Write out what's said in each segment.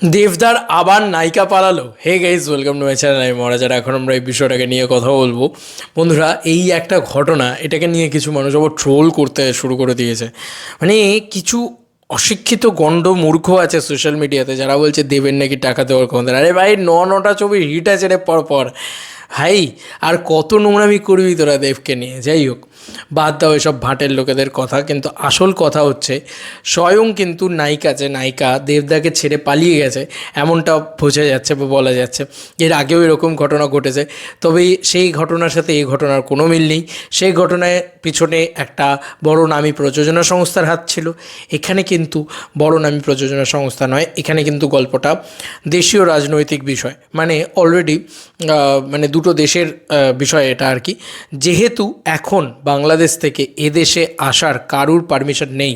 দেবদার আবার নায়িকা পালালো। Hey guys, welcome to my channel. আমি মহারাজার। এখন আমরা এই বিষয়টাকে নিয়ে কথা বলবো। বন্ধুরা, এই একটা ঘটনা, এটাকে নিয়ে কিছু মানুষ আবার ট্রোল করতে শুরু করে দিয়েছে। মানে কিছু অশিক্ষিত গণ্ড মূর্খ আছে সোশ্যাল মিডিয়াতে, যারা বলছে দেবের নাকি টাকা দেওয়ার ক্ষমতা। আরে ভাই, নটা ছবি হিট আছে রে পর পর। ভাই, আর কত নোংরামি করবি তোরা দেবকে নিয়ে? যাই হোক, বাদ দাও এসব ভাটের লোকেদের কথা। কিন্তু আসল কথা হচ্ছে, স্বয়ং কিন্তু নায়িকা, যে নায়িকা দেবদাকে ছেড়ে পালিয়ে গেছে, এমনটা বোঝা যাচ্ছে বা বলা যাচ্ছে। এর আগেও এরকম ঘটনা ঘটেছে, তবে সেই ঘটনার সাথে এই ঘটনার কোনো মিল নেই। সেই ঘটনায় পিছনে একটা বড় নামী প্রযোজনা সংস্থার হাত ছিল। এখানে কিন্তু বড় নামী প্রযোজনা সংস্থা নয়, এখানে কিন্তু গল্পটা দেশীয় রাজনৈতিক বিষয়। মানে অলরেডি মানে দুটো দেশের বিষয় এটা আর কি। যেহেতু এখন বাংলাদেশ থেকে এদেশে আসার কারুর পারমিশন নেই,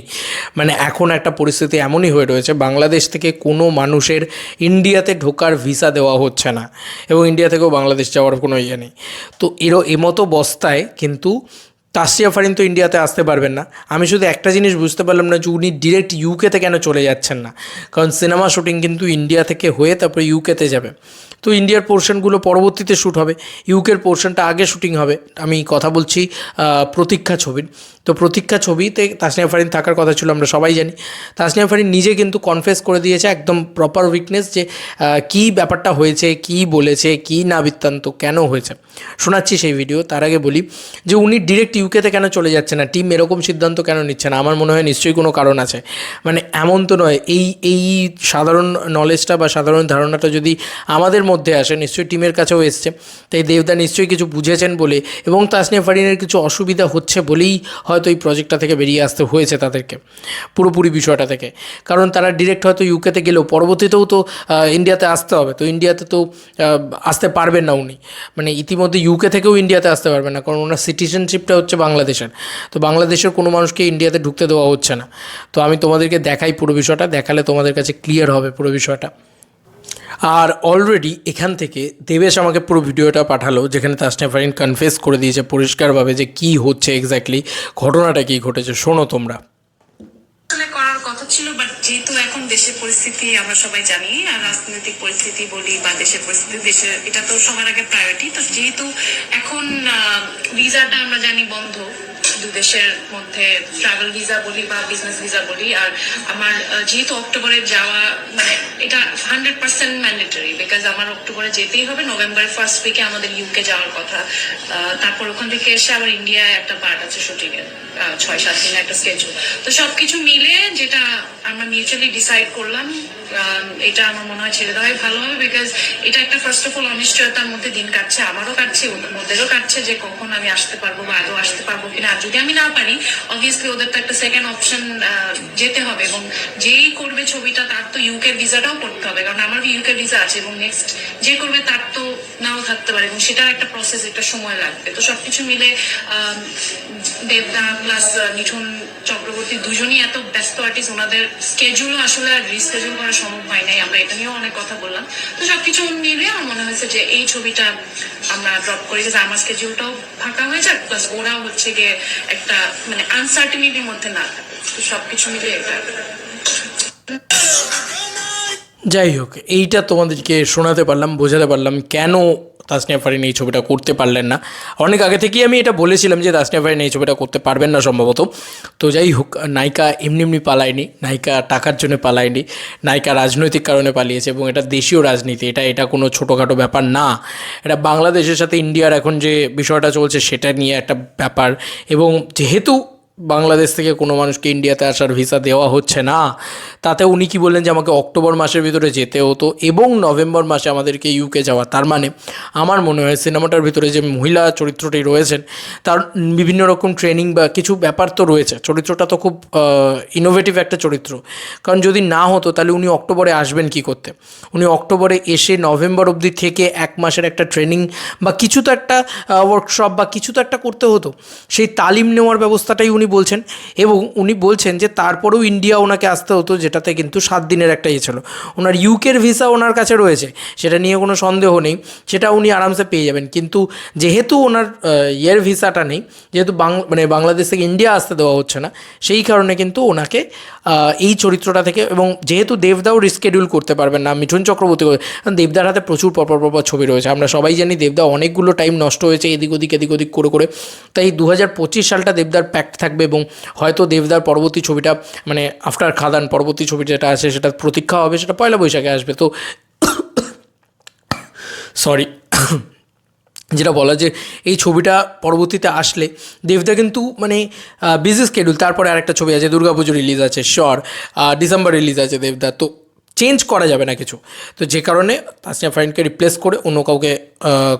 মানে এখন একটা পরিস্থিতি এমনই হয়ে রয়েছে, বাংলাদেশ থেকে কোনো মানুষের ইন্ডিয়াতে ঢোকার ভিসা দেওয়া হচ্ছে না, এবং ইন্ডিয়া থেকেও বাংলাদেশ যাওয়ার কোনো ইয়ে নেই। তো এমতো বস্তায় কিন্তু তাসরিয়া ফারিন তো ইন্ডিয়াতে আসতে পারবেন না। আমি শুধু একটা জিনিস বুঝতে পারলাম না, যে উনি ডিরেক্ট ইউকেতে কেন চলে যাচ্ছেন না। কারণ সিনেমা শুটিং কিন্তু ইন্ডিয়া থেকে হয়ে তারপরে ইউকেতে যাবে। তো ইন্ডিয়ার পোর্শনগুলো পরবর্তীতে শ্যুট হবে, ইউকের পোর্শনটা আগে শুটিং হবে। আমি কথা বলছি প্রতীক্ষা ছবির। তো প্রতীক্ষা ছবিতে তাসনিয়া ফারিন থাকার কথা ছিল, আমরা সবাই জানি। তাসনিয়া ফারিন নিজে কিন্তু কনফেস করে দিয়েছে, একদম প্রপার উইকনেস, যে কী ব্যাপারটা হয়েছে, কী বলেছে, কী না বৃত্তান্ত, কেন হয়েছে শোনাচ্ছি সেই ভিডিও। তার আগে বলি যে উনি ডিরেক্ট ইউকেতে কেন চলে যাচ্ছে না, টিম এরকম সিদ্ধান্ত কেন নিচ্ছে না। আমার মনে হয় নিশ্চয়ই কোনো কারণ আছে। মানে এমন তো নয়, এই সাধারণ নলেজটা বা সাধারণ ধারণাটা যদি আমাদের মধ্যে আসে, নিশ্চয়ই টিমের কাছেও এসছে। তাই দেবদা নিশ্চয়ই কিছু বুঝেছেন বলে, এবং তাসনিয়া ফারিনের কিছু অসুবিধা হচ্ছে বলেই হয়তো এই প্রজেক্টটা থেকে বেরিয়ে আসতে হয়েছে তাদেরকে, পুরোপুরি বিষয়টা থেকে। কারণ তারা ডিরেক্ট হয়তো ইউকেতে গেলেও পরবর্তীতেও তো ইন্ডিয়াতে আসতে হবে। তো ইন্ডিয়াতে তো আসতে পারবেন না উনি, মানে ইতিমধ্যে ইউকে থেকেও ইন্ডিয়াতে আসতে পারবেন না, কারণ ওনার সিটিজেনশিপটা হচ্ছে বাংলাদেশের। তো বাংলাদেশের কোনো মানুষকে ইন্ডিয়াতে ঢুকতে দেওয়া হচ্ছে না। তো আমি তোমাদেরকে দেখাই পুরো বিষয়টা, দেখালে তোমাদের কাছে ক্লিয়ার হবে পুরো বিষয়টা। আর অলরেডি এখান থেকে দেবেশ আমাকে পুরো ভিডিওটা পাঠালো, যেখানে তাসনিয়া ফারিন কনফেস করে দিয়েছে পরিষ্কারভাবে যে কী হচ্ছে এক্স্যাক্টলি, ঘটনাটা কী ঘটেছে। শোনো তোমরা। আসলে করার কথা ছিল, বাট যেহেতু এখন দেশের পরিস্থিতি আমরা সবাই জানি, আর রাজনৈতিক পরিস্থিতি বলি বা দেশের পরিস্থিতি, দেশের এটা তো সবার আগে প্রায়োরিটি। তো যেহেতু এখন ভিসাটা আমরা জানি বন্ধ, দু দেশের মধ্যে ট্রাভেল ভিসা বলি বা বিজনেস ভিসা বলি। আর আমার যেহেতু অক্টোবরে যাওয়া, মানে এটা 100% ম্যান্ডেটরি, বিকজ আমার অক্টোবরে যেতেই হবে। নভেম্বরের ফার্স্ট উইকে আমাদের ইউকে যাওয়ার কথা। তারপর ওখান থেকে এসে আবার ইন্ডিয়ায় একটা পার্ট আছে শুটিং এর, 6-7 দিনের একটা স্কেজুল। তো সবকিছু মিলে যেটা আমরা মিউচুয়ালি ডিসাইড করলাম, এটা আমার মনে হয় ছেড়ে দেওয়াই ভালো হবে। বিকজ এটা একটা ফার্স্ট অফ অল অনিশ্চয়তার মধ্যে দিন কাটছে, আমারও কাটছে, ওদেরও কাটছে, যে কখন আমি আসতে পারবো বা আদৌ আসতে পারবো কিনা। আর যদি আমি না পারি, অবভিয়াসলি ওদের তো একটা সেকেন্ড অপশন যেতে হবে, এবং যেই করবে ছবিটা তার তো ইউকে ভিসাটাও করতে হবে, কারণ আমার ইউকে ভিসা আছে, এবং নেক্সট যে করবে তার তো নাও থাকতে পারে, এবং সেটার একটা প্রসেস, একটা সময় লাগবে। তো সবকিছু মিলে দেবদা প্লাস মিঠুন চক্রবর্তী দুজনই এত ব্যস্ত আর্টিস্ট, ওনাদের স্কেজুলও আসলে আর রিস্কেজুল করা সম্ভব হয় নাই। আমরা এটা নিয়েও অনেক কথা বললাম। তো সবকিছু মিলে আমার মনে হয়েছে যে এই ছবিটা আমরা ড্রপ করি, যে আমার স্কেজুলটাও ফাঁকা হয়ে যাক, প্লাস ওরাও হচ্ছে গিয়ে একটা মানে আনসার্টেনিটির মধ্যে না থাকে। তো সবকিছু মিলে এটা। যাই হোক, এইটা তোমাদেরকে শোনাতে পারলাম, বোঝাতে পারলাম কেন তাসনিয়া ফারিন এই ছবিটা করতে পারলেন না। অনেক আগে থেকেই আমি এটা বলেছিলাম যে তাসনিয়া ফারিন এই ছবিটা করতে পারবেন না সম্ভবত। তো যাই হোক, নায়িকা এমনি এমনি পালায়নি, নায়িকা টাকার জন্য পালায়নি, নায়িকা রাজনৈতিক কারণে পালিয়েছে, এবং এটা দেশীয় রাজনীতি। এটা কোনো ছোটোখাটো ব্যাপার না। এটা বাংলাদেশের সাথে ইন্ডিয়ার এখন যে বিষয়টা চলছে সেটা নিয়ে একটা ব্যাপার। এবং যেহেতু বাংলাদেশ থেকে কোনো মানুষকে ইন্ডিয়াতে আসার ভিসা দেওয়া হচ্ছে না, তাতে উনি কি বললেন যে আমাকে অক্টোবর মাসের ভিতরে যেতে হতো এবং নভেম্বর মাসে আমাদেরকে ইউকে যাওয়া। তার মানে আমার মনে হয় সিনেমাটার ভিতরে যে মহিলা চরিত্রটি রয়েছেন, তার বিভিন্ন রকম ট্রেনিং বা কিছু ব্যাপার তো রয়েছে। চরিত্রটা তো খুব ইনোভেটিভ একটা চরিত্র, কারণ যদি না হতো তাহলে উনি অক্টোবরে আসবেন কি করতে। উনি অক্টোবরে এসে নভেম্বর অবধি থেকে 1 মাসের একটা ট্রেনিং বা কিছু তো একটা ওয়ার্কশপ বা কিছু তো একটা করতে হতো। সেই তালিম নেওয়ার ব্যবস্থাটাই উনি উনি বলছেন, এবং উনি বলছেন যে তারপরেও ইন্ডিয়া ওনাকে আসতে হতো, যেটাতে কিন্তু 7 দিনের একটা ইয়ে ছিল। ওনার ইউকের ভিসা ওনার কাছে রয়েছে, সেটা নিয়ে কোনো সন্দেহ নেই, সেটা উনি আরামসে পেয়ে যাবেন। কিন্তু যেহেতু ওনার ইয়ের ভিসাটা নেই, যেহেতু বাংলাদেশ থেকে ইন্ডিয়া আসতে দেওয়া হচ্ছে না, সেই কারণে কিন্তু ওনাকে এই চরিত্রটা থেকে, এবং যেহেতু দেবদাও রিস্কেডিউল করতে পারবেন না, মিঠুন চক্রবর্তী, কারণ দেবদার হাতে প্রচুর পরপর ছবি রয়েছে, আমরা সবাই জানি দেবদা অনেকগুলো টাইম নষ্ট হয়েছে এদিক ওদিক করে। তাই 2025 সালটা দেবদার প্যাক্ট থাকবে, এবং হয়তো দেবদার পরবর্তী ছবিটা মানে আফটার খাদান পরবর্তী ছবি যেটা আছে সেটা প্রতীক্ষা হবে, সেটা পয়লা বৈশাখে আসবে। তো সরি, যেটা বলা যে এই ছবিটা পরবর্তীতে আসলে দেবদা কিন্তু মানে বিজি স্কেডিউল, তারপরে আরেকটা ছবি আছে, দুর্গাপুজো রিলিজ আছে, শিওর ডিসেম্বর রিলিজ আছে দেবদা, তো চেঞ্জ করা যাবে না কিছু। তো যে কারণে তাসনিয়া ফারিনকে রিপ্লেস করে অন্য কাউকে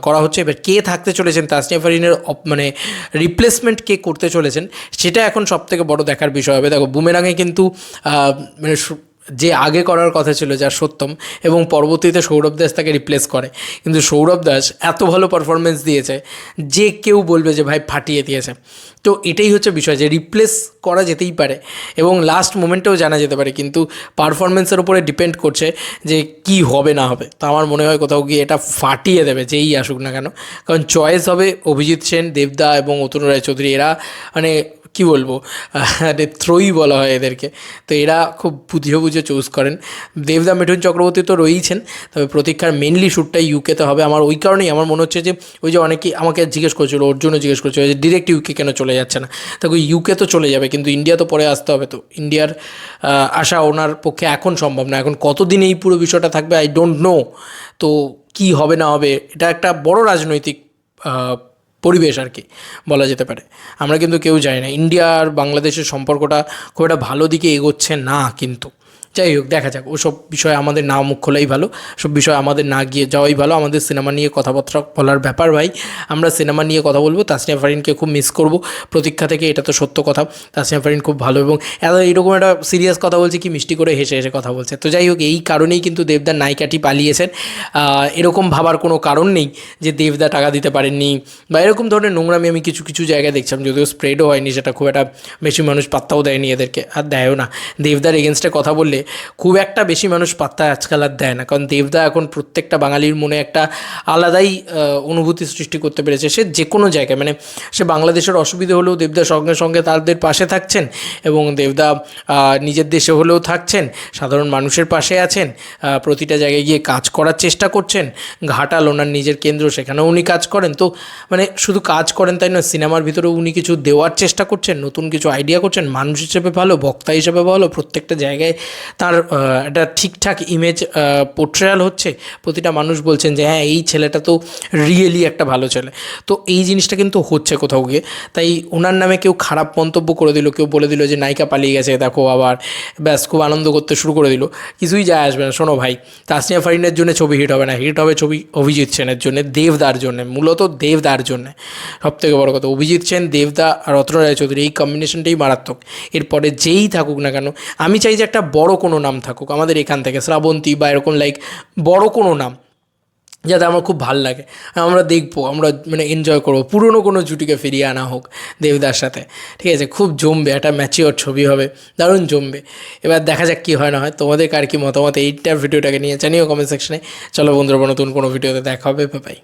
করা হচ্ছে। এবার কে থাকতে চলেছেন, তাসনিয়া ফারিনের মানে রিপ্লেসমেন্ট কে করতে চলেছেন, সেটা এখন সবথেকে বড় দেখার বিষয় হবে। দেখো বুমেরাঙে কিন্তু মানে যে আগে করার কথা ছিল যার সত্যম, এবং পরবর্তীতে সৌরভ দাস তাকে রিপ্লেস করে, কিন্তু সৌরভ দাস এত ভালো পারফরমেন্স দিয়েছে যে কেউ বলবে যে ভাই ফাটিয়ে দিয়েছে। তো এটাই হচ্ছে বিষয়, যে রিপ্লেস করা যেতেই পারে এবং লাস্ট মোমেন্টেও জানা যেতে পারে, কিন্তু পারফরমেন্সের উপরে ডিপেন্ড করছে যে কি হবে না হবে। তো আমার মনে হয় কোথাও গিয়ে এটা ফাটিয়ে দেবে যেই আসুক না কেন, কারণ চয়েস হবে অভিজিৎ সেন, দেবদা এবং অতনু রায়চৌধুরী। এরা মানে কী বলবো, থ্রোই বলা হয় এদেরকে। তো এরা খুব বুঝে চুজ করেন। দেবদা মিঠুন চক্রবর্তী তো রয়েইছেন, তবে প্রতীক্ষার মেনলি শ্যুটটাই ইউকেতে হবে। আমার ওই কারণেই আমার মনে হচ্ছে যে ওই যে অনেকেই আমাকে জিজ্ঞেস করছিল, অর্জুনও জিজ্ঞেস করছিল যে ডিরেক্ট ইউকে কেন চলে যাচ্ছে না। দেখো ইউকে তো চলে যাবে, কিন্তু ইন্ডিয়া তো পরে আসতে হবে। তো ইন্ডিয়ার আসা ওনার পক্ষে এখন সম্ভব না। এখন কতদিন এই পুরো বিষয়টা থাকবে আই ডোন্ট নো। তো কী হবে না হবে, এটা একটা বড় রাজনৈতিক পরিবেশ আর কি বলা যেতে পারে। আমরা কিন্তু কেউ জানি না, ইন্ডিয়া আর বাংলাদেশের সম্পর্কটা খুব একটা ভালো দিকে এগোচ্ছে না। কিন্তু যাই হোক, দেখা যাক, ওসব বিষয়ে আমাদের না মুখ খোলাই ভালো, সব বিষয়ে আমাদের না গিয়ে যাওয়াই ভালো। আমাদের সিনেমা নিয়ে কথাবার্তা বলার ব্যাপার ভাই, আমরা সিনেমা নিয়ে কথা বলবো। তাসনিয়া ফারিনকে খুব মিস করব প্রতীক্ষা থেকে, এটা তো সত্য কথা। তাসনিয়া ফারিন খুব ভালো, এবং এরকম একটা সিরিয়াস কথা বলছে, কি মিষ্টি করে হেসে হেসে কথা বলছে। তো যাই হোক, এই কারণেই কিন্তু দেবদার নায়িকাটি পালিয়েছেন। এরকম ভাবার কোনো কারণ নেই যে দেবদা টাকা দিতে পারেননি বা এরকম ধরনের নোংরামি আমি কিছু কিছু জায়গায় দেখছিলাম, যদিও স্প্রেডও হয়নি, সেটা খুব একটা বেশি মানুষ পাত্তাও দেয়নি এদেরকে, আর দেয়ও না। দেবদার এগেনস্টে কথা বললে খুব একটা বেশি মানুষ পাত্তা আজকাল আর দেয় না, কারণ দেবদা এখন প্রত্যেকটা বাঙালির মনে একটা আলাদাই অনুভূতি সৃষ্টি করতে পেরেছে। সে যে কোনো জায়গায়, মানে সে বাংলাদেশের অসুবিধে হলেও দেবদার সঙ্গে সঙ্গে তাদের পাশে থাকছেন, এবং দেবদা নিজের দেশে হলেও থাকছেন, সাধারণ মানুষের পাশে আছেন, প্রতিটা জায়গায় গিয়ে কাজ করার চেষ্টা করছেন। ঘাটাল ওনার নিজের কেন্দ্র, সেখানেও উনি কাজ করেন। তো মানে শুধু কাজ করেন তাই নয়, সিনেমার ভিতরেও উনি কিছু দেওয়ার চেষ্টা করছেন, নতুন কিছু আইডিয়া করছেন, মানুষ হিসেবে ভালো, বক্তা হিসেবে ভালো, প্রত্যেকটা জায়গায় তার একটা ঠিকঠাক ইমেজ পোর্ট্রেয়াল হচ্ছে। প্রতিটা মানুষ বলছেন যে হ্যাঁ এই ছেলেটা তো রিয়েলি একটা ভালো ছেলে। তো এই জিনিসটা কিন্তু হচ্ছে কোথাও গিয়ে। তাই ওনার নামে কেউ খারাপ মন্তব্য করে দিল, কেউ বলে দিল যে নায়িকা পালিয়ে গেছে দেখো, আবার ব্যাস খুব আনন্দ করতে শুরু করে দিল, কিছুই যায় আসবে না। শোনো ভাই, তাসনিয়া ফারিনের জন্য ছবি হিট হবে না, হিট হবে ছবি অভিজিৎ সেনের জন্য, দেবদার জন্য, মূলত দেবদার জন্য। সবথেকে বড় কথা, অভিজিৎ সেন, দেবদা আর অতনু রায়চৌধুরী, এই কম্বিনেশনটাই মারাত্মক। এরপরে যেই থাকুক না কেন, আমি চাই যে একটা বড় কোনো নাম থাকুক আমাদের এখান থেকে, শ্রাবন্তী বা এরকম লাইক বড় কোনো নাম, যাতে আমার খুব ভাল লাগে, আমরা দেখবো, আমরা মানে এনজয় করবো। পুরনো কোনো জুটিকে ফিরিয়ে আনা হোক দেবদার সাথে, ঠিক আছে? খুব জমবে, একটা ম্যাচিওর ছবি হবে, দারুণ জমবে। এবার দেখা যাক কী হয় না হয়। তোমাদের কার কি মতামত এইটার ভিডিওটাকে নিয়ে জানিও কমেন্ট সেকশনে। চলো বন্ধুরা, নতুন কোনো ভিডিওতে দেখা হবে, বাই।